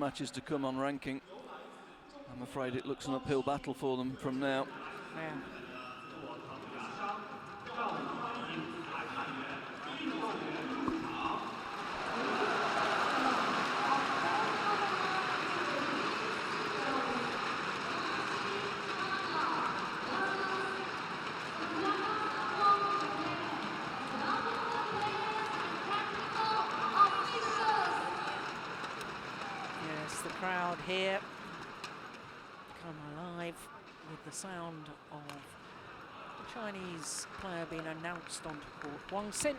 matches to come on ranking. I'm afraid it looks an uphill battle for them from now. Yeah. Yes, the crowd here come alive with the sound of the Chinese player being announced onto court. Wang. There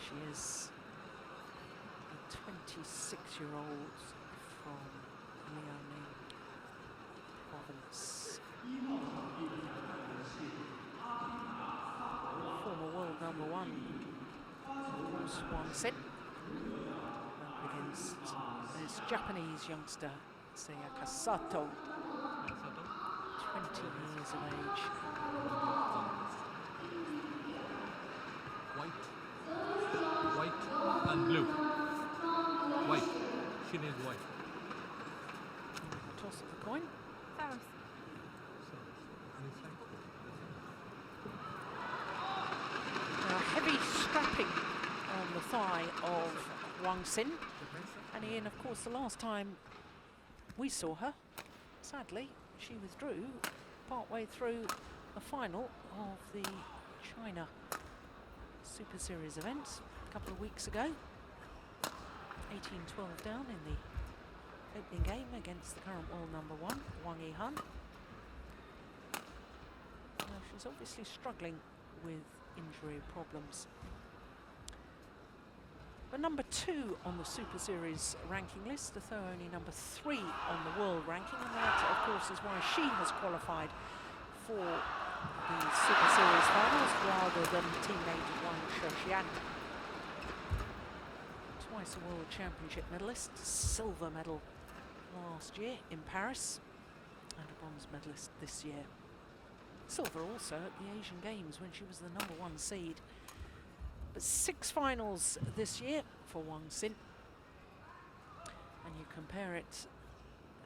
she is, the 26-year-old from Liaoning province. Former world #1, Wang. Up against this Japanese youngster, Sayaka Sato, 20 years of age. White and blue. White. She needs white. Toss of the coin. Now, heavy strapping on the thigh of Wang. And Ian, of course, the last time we saw her, sadly, she withdrew partway through the final of the China Super Series event a couple of weeks ago. 18-12 down in the opening game against the current world #1, Wang. Now, she's obviously struggling with injury problems. But #2 on the Super Series ranking list, though only #3 on the world ranking, and that, of course, is why she has qualified for the Super Series finals rather than teammate Wang. Twice a world championship medalist, silver medal last year in Paris, and a bronze medalist this year. Silver also at the Asian Games when she was the #1 seed. But 6 finals this year for Wang. And you compare it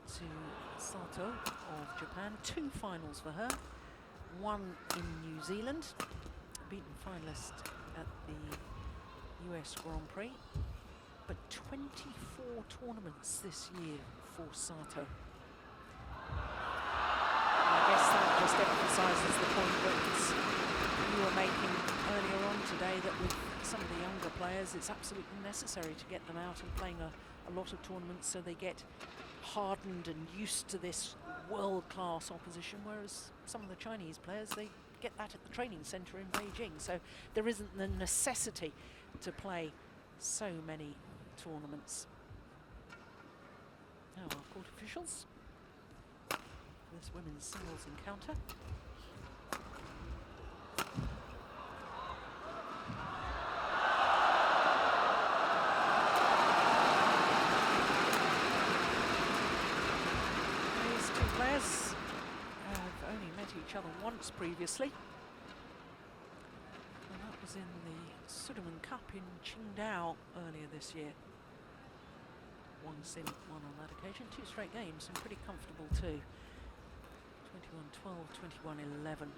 to Sato of Japan, 2 finals for her, 1 in New Zealand, beaten finalist at the US Grand Prix, but 24 tournaments this year for Sato. I guess that just emphasises the point that you were making earlier on today, that with some of the younger players, it's absolutely necessary to get them out and playing a lot of tournaments so they get hardened and used to this world-class opposition, whereas some of the Chinese players, they get that at the training centre in Beijing, so there isn't the necessity to play so many tournaments. Now our court officials for this women's singles encounter. Each other once previously, and that was in the Sudirman Cup in Qingdao earlier this year. Wang won on that occasion, 2 straight games, and pretty comfortable too. 21-12, 21-11.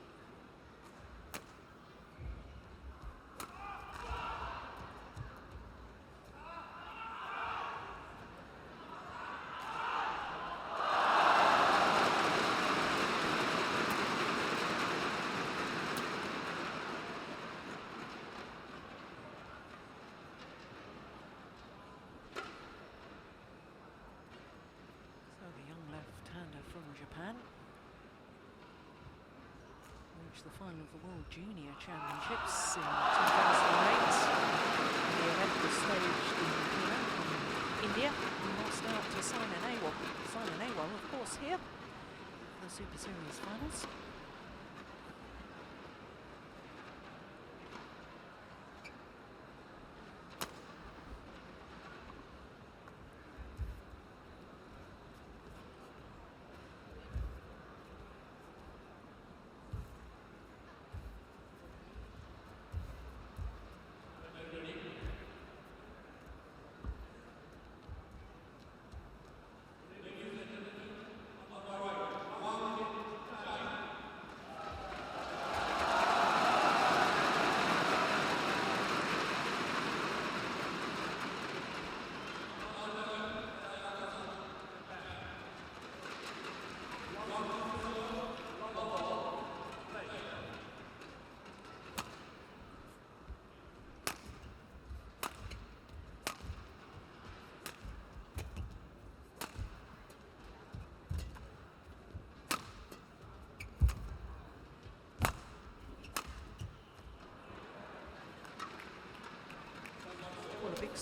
Japan reached the final of the World Junior Championships in 2008. The event was staged in India and lost out to Simon Awal, of course, here for the Super Series finals.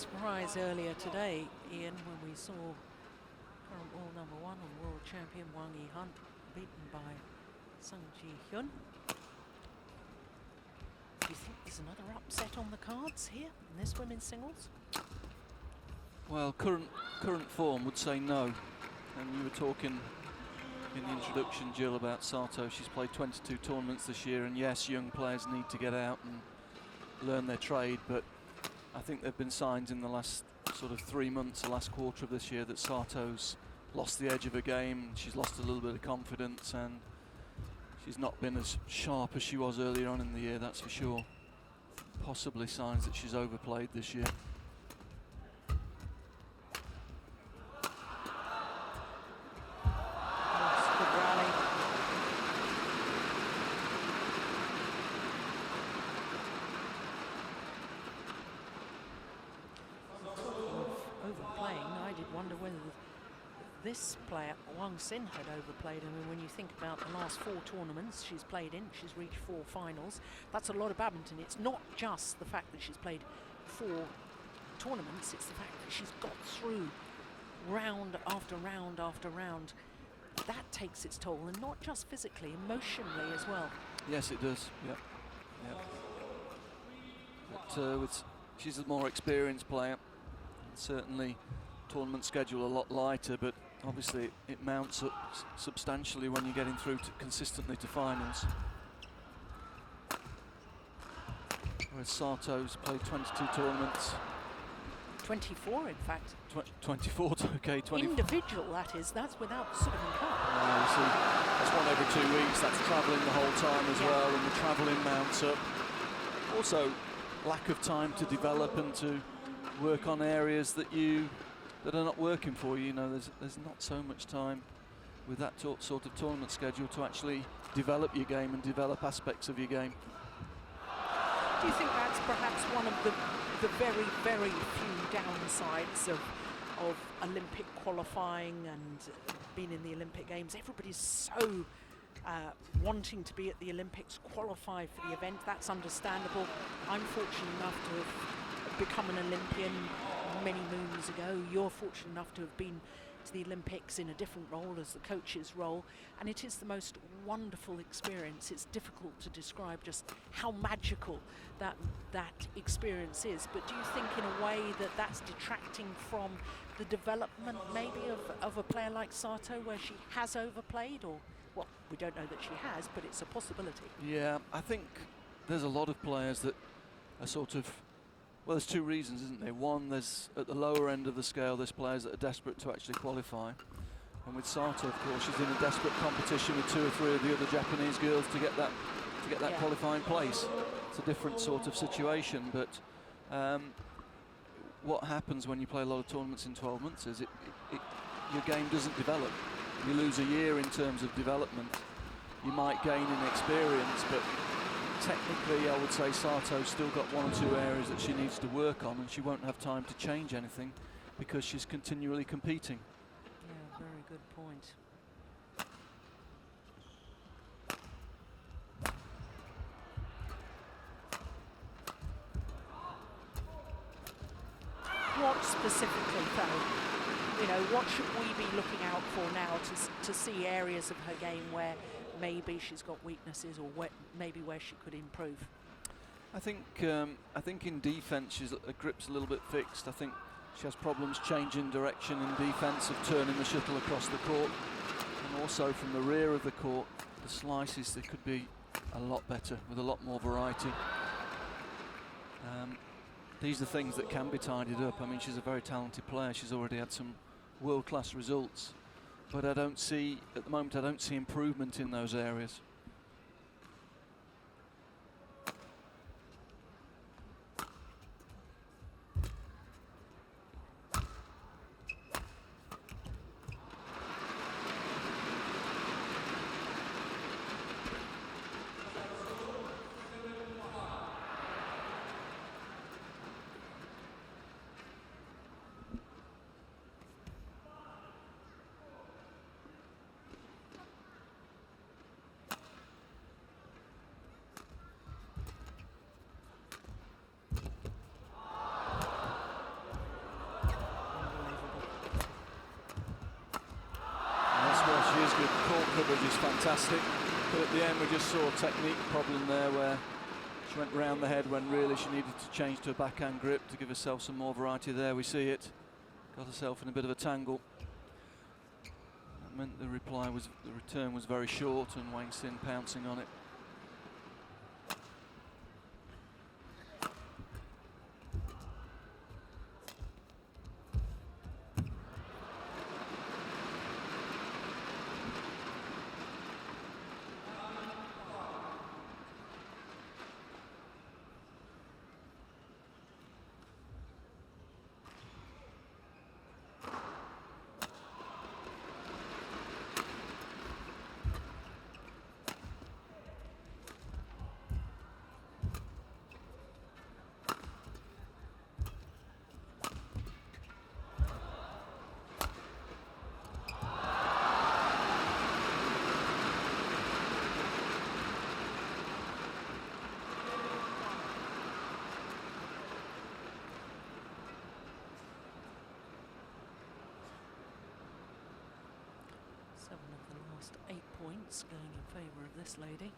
surprise earlier today, Ian, when we saw current world number 1 and world champion Wang beaten by Sung Ji-hyun. Do you think there's another upset on the cards here in this women's singles? Well, current form would say no. And you were talking in the introduction, Jill, about Sato. She's played 22 tournaments this year, and yes, young players need to get out and learn their trade, but I think there have been signs in the last sort of 3 months, the last quarter of this year, that Sato's lost the edge of her game. She's lost a little bit of confidence, and she's not been as sharp as she was earlier on in the year, that's for sure. Possibly signs that she's overplayed this year. This player, Wang Sin, had overplayed. I mean, when you think about the last 4 tournaments she's played in, she's reached 4 finals. That's a lot of badminton. It's not just the fact that she's played 4 tournaments, it's the fact that she's got through round after round after round. That takes its toll, and not just physically, emotionally as well. Yes, it does, yeah. But she's a more experienced player. Certainly tournament schedule a lot lighter, but obviously it mounts up substantially when you're getting through consistently to finals. Whereas Sato's played 22 tournaments. 24, in fact. 24, okay. 24. Individual, that is. That's without Sullivan Cup. You see, that's 1 every 2 weeks. That's travelling the whole time as well, and the travelling mounts up. Also, lack of time to develop and to work on areas that are not working for you. You know, there's not so much time with that sort of tournament schedule to actually develop your game and develop aspects of your game. Do you think that's perhaps one of the very, very few downsides of Olympic qualifying and being in the Olympic Games? Everybody's so wanting to be at the Olympics, qualify for the event. That's understandable. I'm fortunate enough to have become an Olympian many moons ago. You're fortunate enough to have been to the Olympics in a different role, as the coach's role, and it is the most wonderful experience. It's difficult to describe just how magical that experience is, but do you think in a way that that's detracting from the development maybe of a player like Sato, where she has overplayed? Or, well, we don't know that she has, but it's a possibility. Yeah, I think there's a lot of players that are sort of, well, there's 2 reasons, isn't there? One, there's at the lower end of the scale, there's players that are desperate to actually qualify. And with Sato, of course, she's in a desperate competition with 2 or 3 of the other Japanese girls to get that qualifying place. It's a different sort of situation, but what happens when you play a lot of tournaments in 12 months is your game doesn't develop. You lose a year in terms of development. You might gain in experience, but technically, I would say Sato's still got 1 or 2 areas that she needs to work on, and she won't have time to change anything because she's continually competing. Yeah, very good point. What specifically, though, you know, what should we be looking out for now to see areas of her game where maybe she's got weaknesses, or maybe where she could improve? I think in defence her grip's a little bit fixed. I think she has problems changing direction in defence, of turning the shuttle across the court, and also from the rear of the court, the slices, they could be a lot better with a lot more variety. These are things that can be tidied up. I mean, she's a very talented player. She's already had some world-class results, but at the moment, I don't see improvement in those areas. good. Court coverage is fantastic. But at the end, we just saw a technique problem there where she went round the head when really she needed to change to a backhand grip to give herself some more variety there. We see it. Got herself in a bit of a tangle. That meant the return was very short, and Wang Sin pouncing on it. Of the last 8 points going in favour of this lady.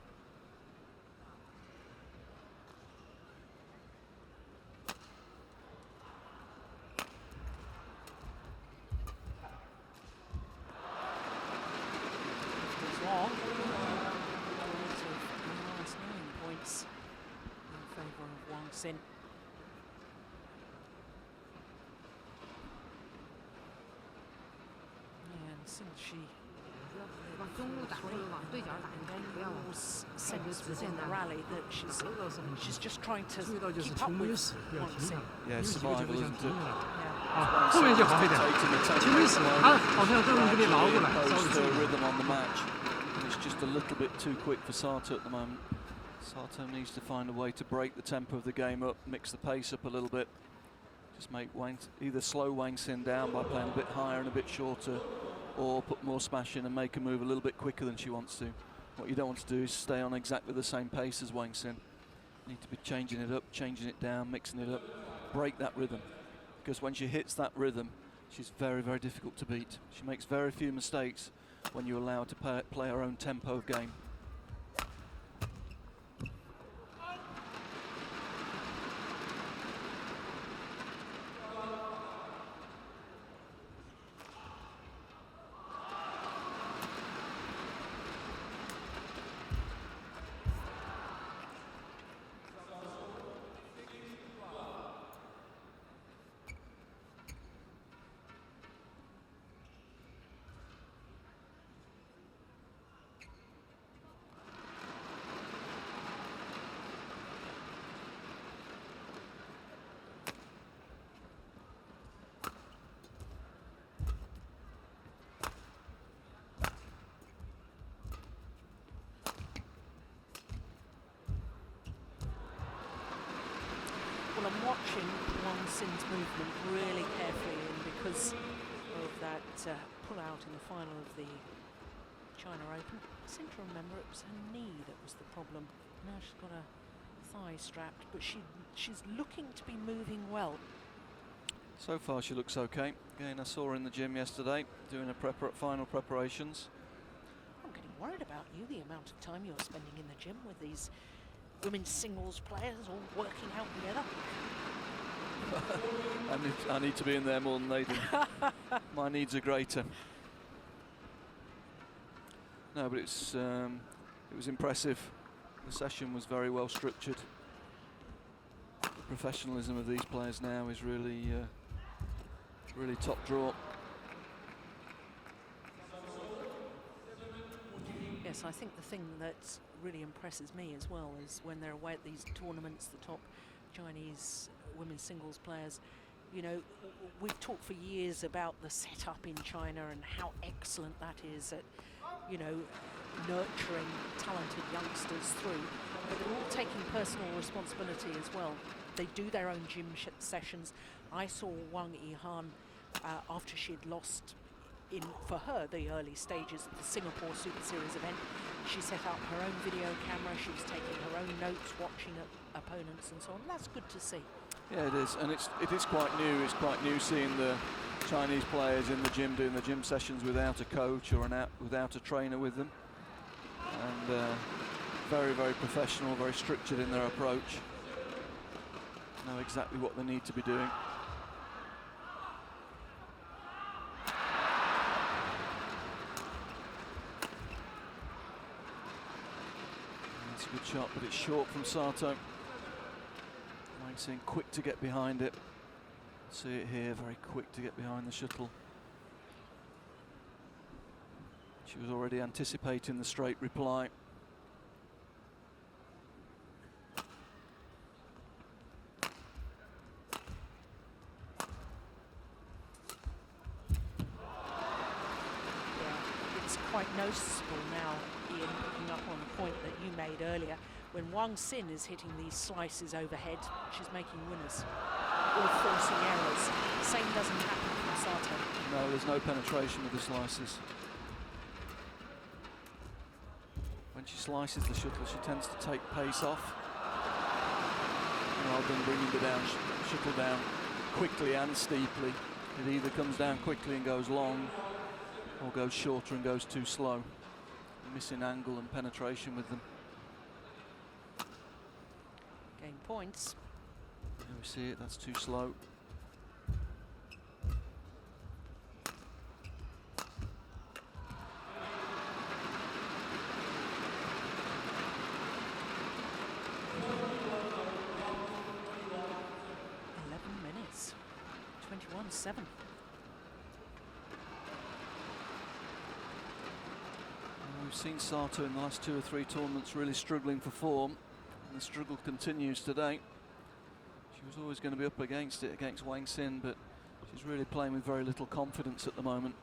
It's long. The last 9 points in favour of Wang Sin. And since she sense within the rally that she's just trying to keep up with Wang Sin. Yeah, survival, isn't it? 后面就好一点。前面他好像都能给你捞过来，稍微 her rhythm on the match. It's just a little bit too quick for Sato at the moment. Sato needs to find a way to break the tempo of the game up, mix the pace up a little bit. Just make either slow Wang Sin down by playing a bit higher and a bit shorter, or put more smash in and make her move a little bit quicker than she wants to. What you don't want to do is stay on exactly the same pace as Wang Sin. You need to be changing it up, changing it down, mixing it up, break that rhythm. Because when she hits that rhythm, she's very, very difficult to beat. She makes very few mistakes when you allow her to play her own tempo of game. Well, I'm watching Wang Sin's movement really carefully, and because of that pull-out in the final of the China Open, I seem to remember it was her knee that was the problem. Now she's got her thigh strapped, but she's looking to be moving well. So far she looks okay. Again, I saw her in the gym yesterday doing her final preparations. I'm getting worried about you, the amount of time you're spending in the gym with these women's singles players all working out together. I need to be in there more than they do. My needs are greater. No, but it was impressive. The session was very well structured. The professionalism of these players now is really, really top draw. Yes, I think the thing that really impresses me as well is when they're away at these tournaments, the top Chinese women's singles players, you know, we've talked for years about the setup in China and how excellent that is at, you know, nurturing talented youngsters through, but they're all taking personal responsibility as well. They do their own gym sessions. I saw Wang Yihan after she'd lost for her the early stages of the Singapore Super Series event. She set up her own video camera, she was taking her own notes, watching opponents and so on. That's good to see. Yeah, it is, and it is quite new. It's quite new seeing the Chinese players in the gym doing the gym sessions without a coach or without a trainer with them, and very, very professional, very structured in their approach. Know exactly what they need to be doing. That's a good shot, but it's short from Sato. Wang Sin quick to get behind it. See it here, very quick to get behind the shuttle. She was already anticipating the straight reply. Quite noticeable now, Ian, picking up on the point that you made earlier. When Wang Sin is hitting these slices overhead, she's making winners or forcing errors. Same doesn't happen from Sato. No, there's no penetration with the slices. When she slices the shuttle, she tends to take pace off, rather than bringing the shuttle down quickly and steeply. It either comes down quickly and goes long, or goes shorter and goes too slow. Missing angle and penetration with them. Game points. There we see it, that's too slow. Minutes, 21-7. We've seen Sato in the last 2 or 3 tournaments really struggling for form, and the struggle continues today. She was always going to be up against it against Wang Sin, but she's really playing with very little confidence at the moment.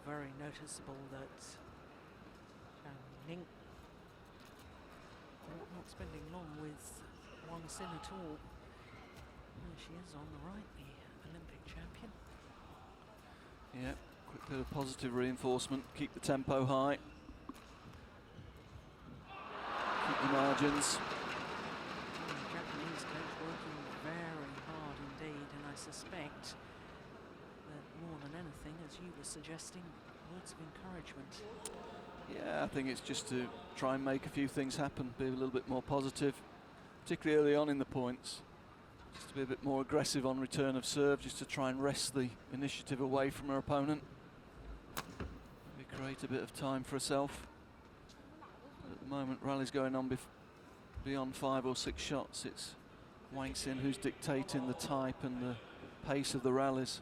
Very noticeable that Ning not spending long with Wang Sin at all. And she is on the right, the Olympic champion. Yeah, quick bit of positive reinforcement, keep the tempo high. Keep the margins. The Japanese coach working very hard indeed, and I suspect that more than anything, as you were suggesting, words of encouragement. Yeah, I think it's just to try and make a few things happen, be a little bit more positive, particularly early on in the points. Just to be a bit more aggressive on return of serve, just to try and wrest the initiative away from her opponent. Maybe create a bit of time for herself. At the moment, rally's going on beyond 5 or 6 shots. It's Wang Sin who's dictating the type and the pace of the rallies.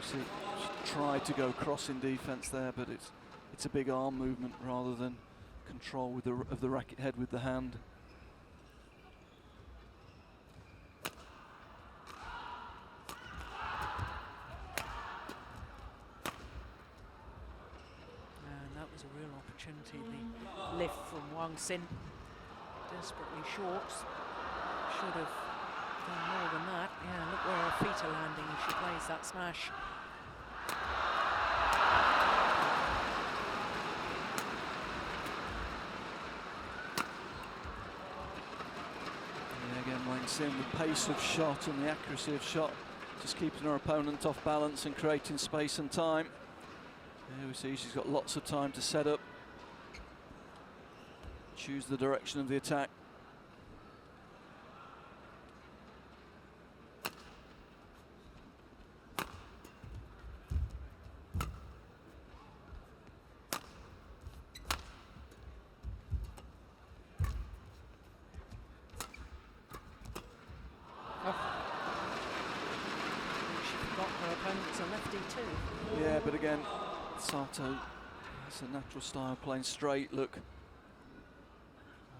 She tried to go cross in defence there, but it's a big arm movement rather than control with of the racket head with the hand. And that was a real opportunity. The lift from Wang Sin, desperately short. Should have done more than that. Yeah, look where her feet are landing as she plays that smash. Yeah, again, Wang Sin, the pace of shot and the accuracy of shot, just keeping her opponent off balance and creating space and time. Here we see she's got lots of time to set up, choose the direction of the attack. opponent's a lefty too. Yeah, but again, Sato, it's a natural style playing straight. Look,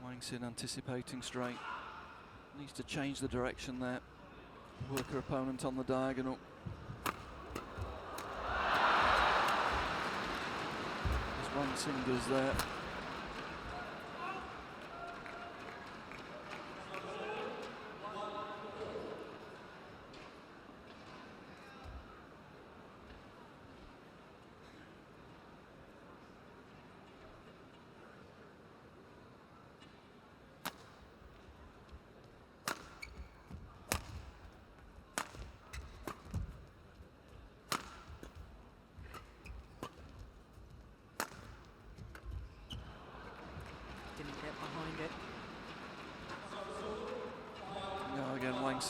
Wang anticipating straight. Needs to change the direction there. Work her opponent on the diagonal. As Wang does there. Didn't get behind it. No, again, Wang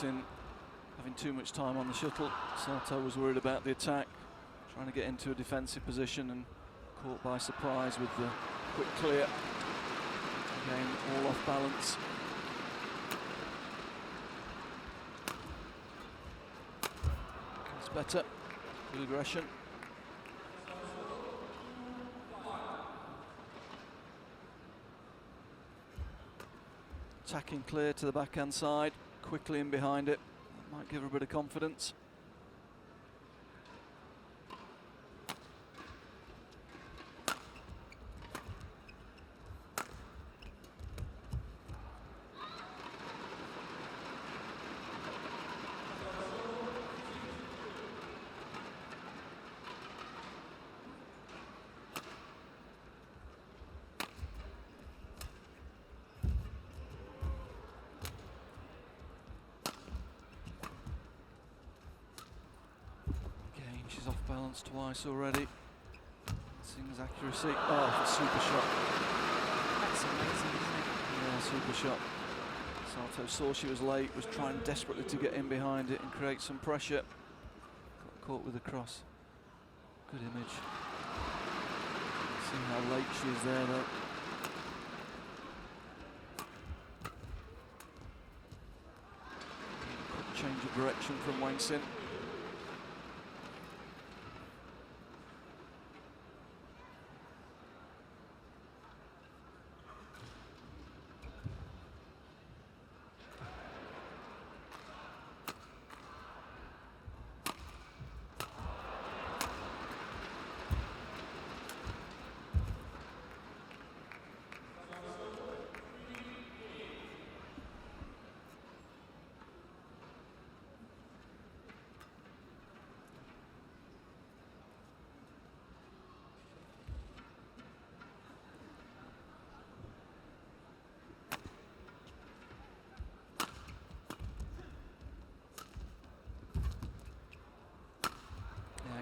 having too much time on the shuttle. Sato was worried about the attack, trying to get into a defensive position and caught by surprise with the quick clear. Again, all off balance. It's better. Good aggression. Attacking clear to the backhand side, quickly in behind it. That might give her a bit of confidence. She's off balance twice already. Sing's accuracy. Oh, super shot. That's amazing, isn't it? Yeah, super shot. Sato saw she was late, was trying desperately to get in behind it and create some pressure. Got caught with a cross. Good image. See how late she is there though. Quick change of direction from Wang.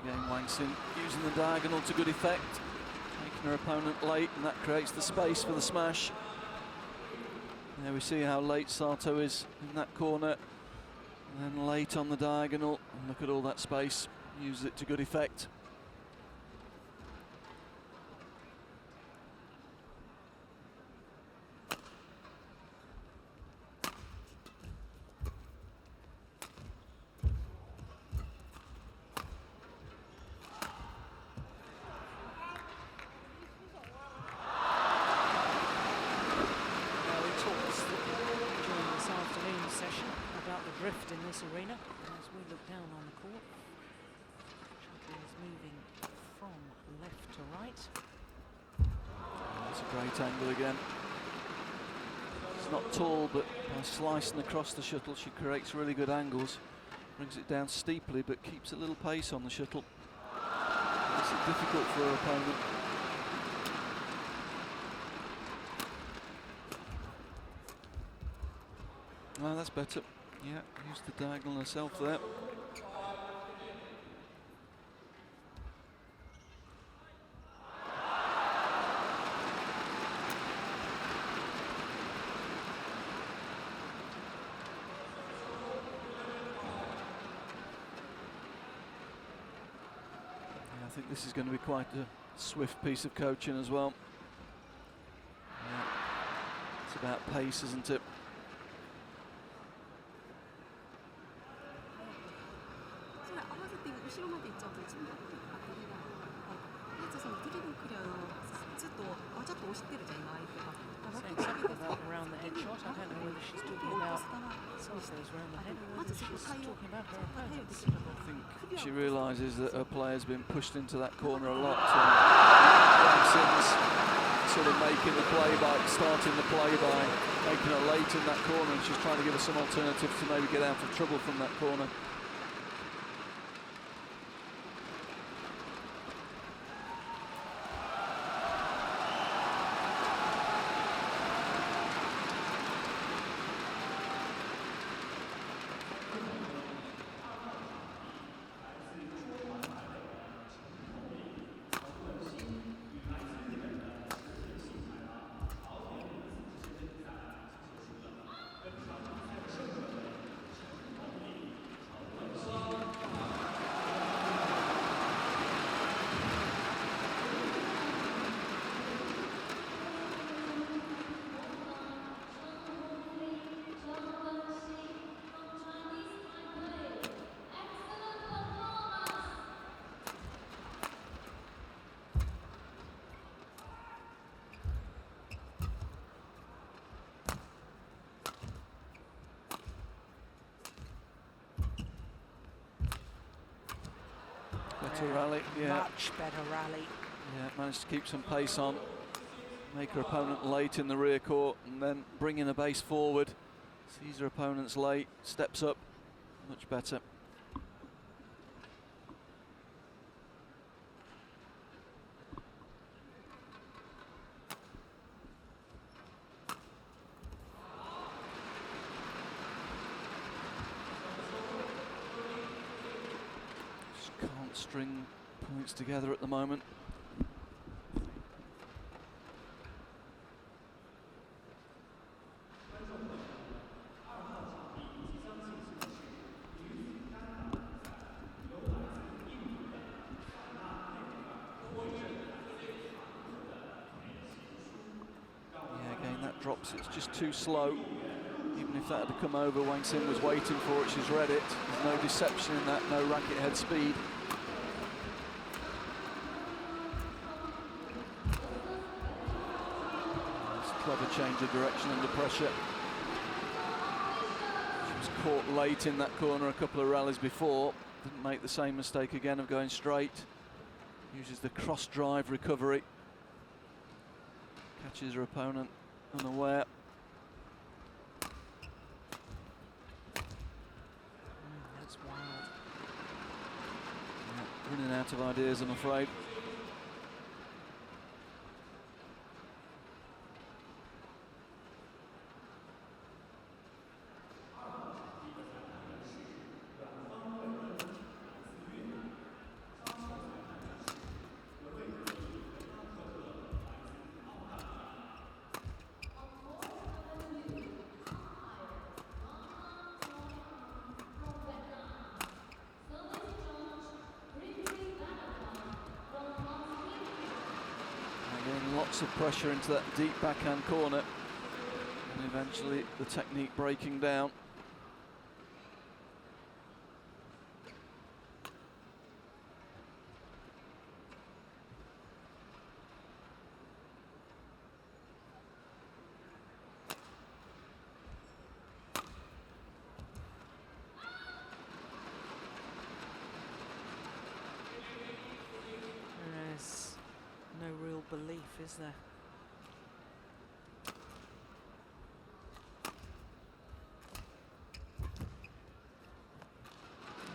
Again, Wang using the diagonal to good effect, making her opponent late, and that creates the space for the smash. There we see how late Sato is in that corner, and then late on the diagonal, and look at all that space, uses it to good effect. Drift in this arena as we look down on the court. Shuttle is moving from left to right. That's a great angle again. It's not tall, but by slicing across the shuttle she creates really good angles. Brings it down steeply but keeps a little pace on the shuttle. Makes it difficult for her opponent. Oh, that's better. Yeah, used the diagonal herself there. Yeah, I think this is going to be quite a swift piece of coaching as well. Yeah, it's about pace, isn't it? で行っちゃうと1番で当たりがでそのドリブルクリアをずっとわざと押してるじゃん今相手が。 Saying something about around the head shot. I don't know whether she's talking about Sato's round the head or whether she's talking about her opponents. I think she realises that her player's been pushed into that corner a lot. Wang's sort of making the play by starting the play by making her late in that corner, and she's trying to give her some alternatives to maybe get out of trouble from that corner. Better rally, yeah. Much better rally. Yeah, managed to keep some pace on, make her opponent late in the rear court, and then bring in a base forward. Sees her opponent's late, steps up, much better. Just can't string points together at the moment. Drops, it's just too slow. Even if that had come over, Wang was waiting for it, she's read it. There's no deception in that, no racket head speed. It's a clever change of direction under pressure. She was caught late in that corner a couple of rallies before. Didn't make the same mistake again of going straight. Uses the cross drive recovery. Catches her opponent unaware. That's wild. Yeah, running out of ideas, I'm afraid. Lots of pressure into that deep backhand corner, and eventually the technique breaking down. There's no real belief, is there? And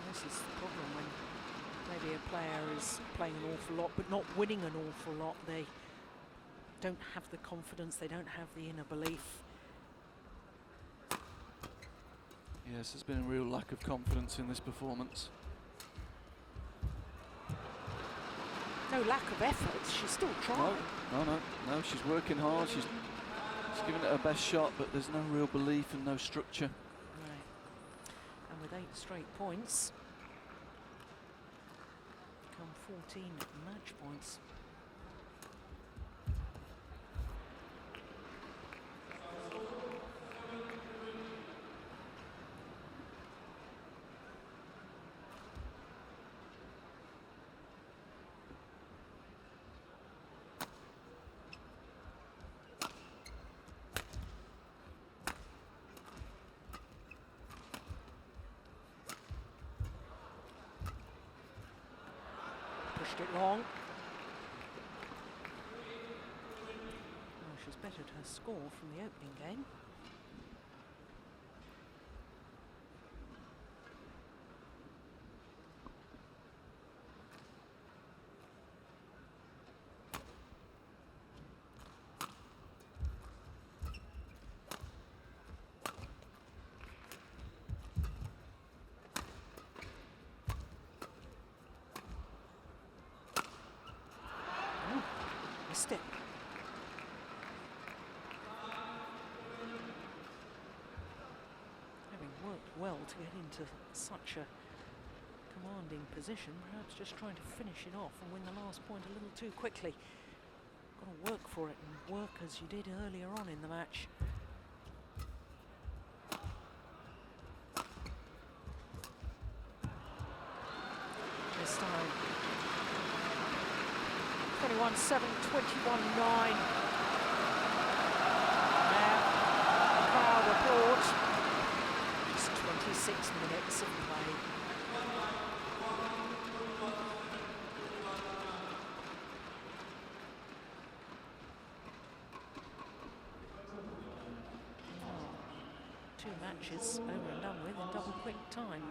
this is the problem when maybe a player is playing an awful lot but not winning an awful lot. They don't have the confidence, they don't have the inner belief. Yes, there's been a real lack of confidence in this performance. No lack of effort, she's still trying. No, she's working hard, she's giving it her best shot, but there's no real belief and no structure. Right. And with 8 straight points, come 14 match points. it long. Well, she's bettered her score from the opening game. Missed it. Having worked well to get into such a commanding position, perhaps just trying to finish it off and win the last point a little too quickly. Got to work for it and work as you did earlier on in the match. This time 21-7, 21-9. Now, crowd applauds. Just 26 minutes of play. Two matches over and done with in double quick time.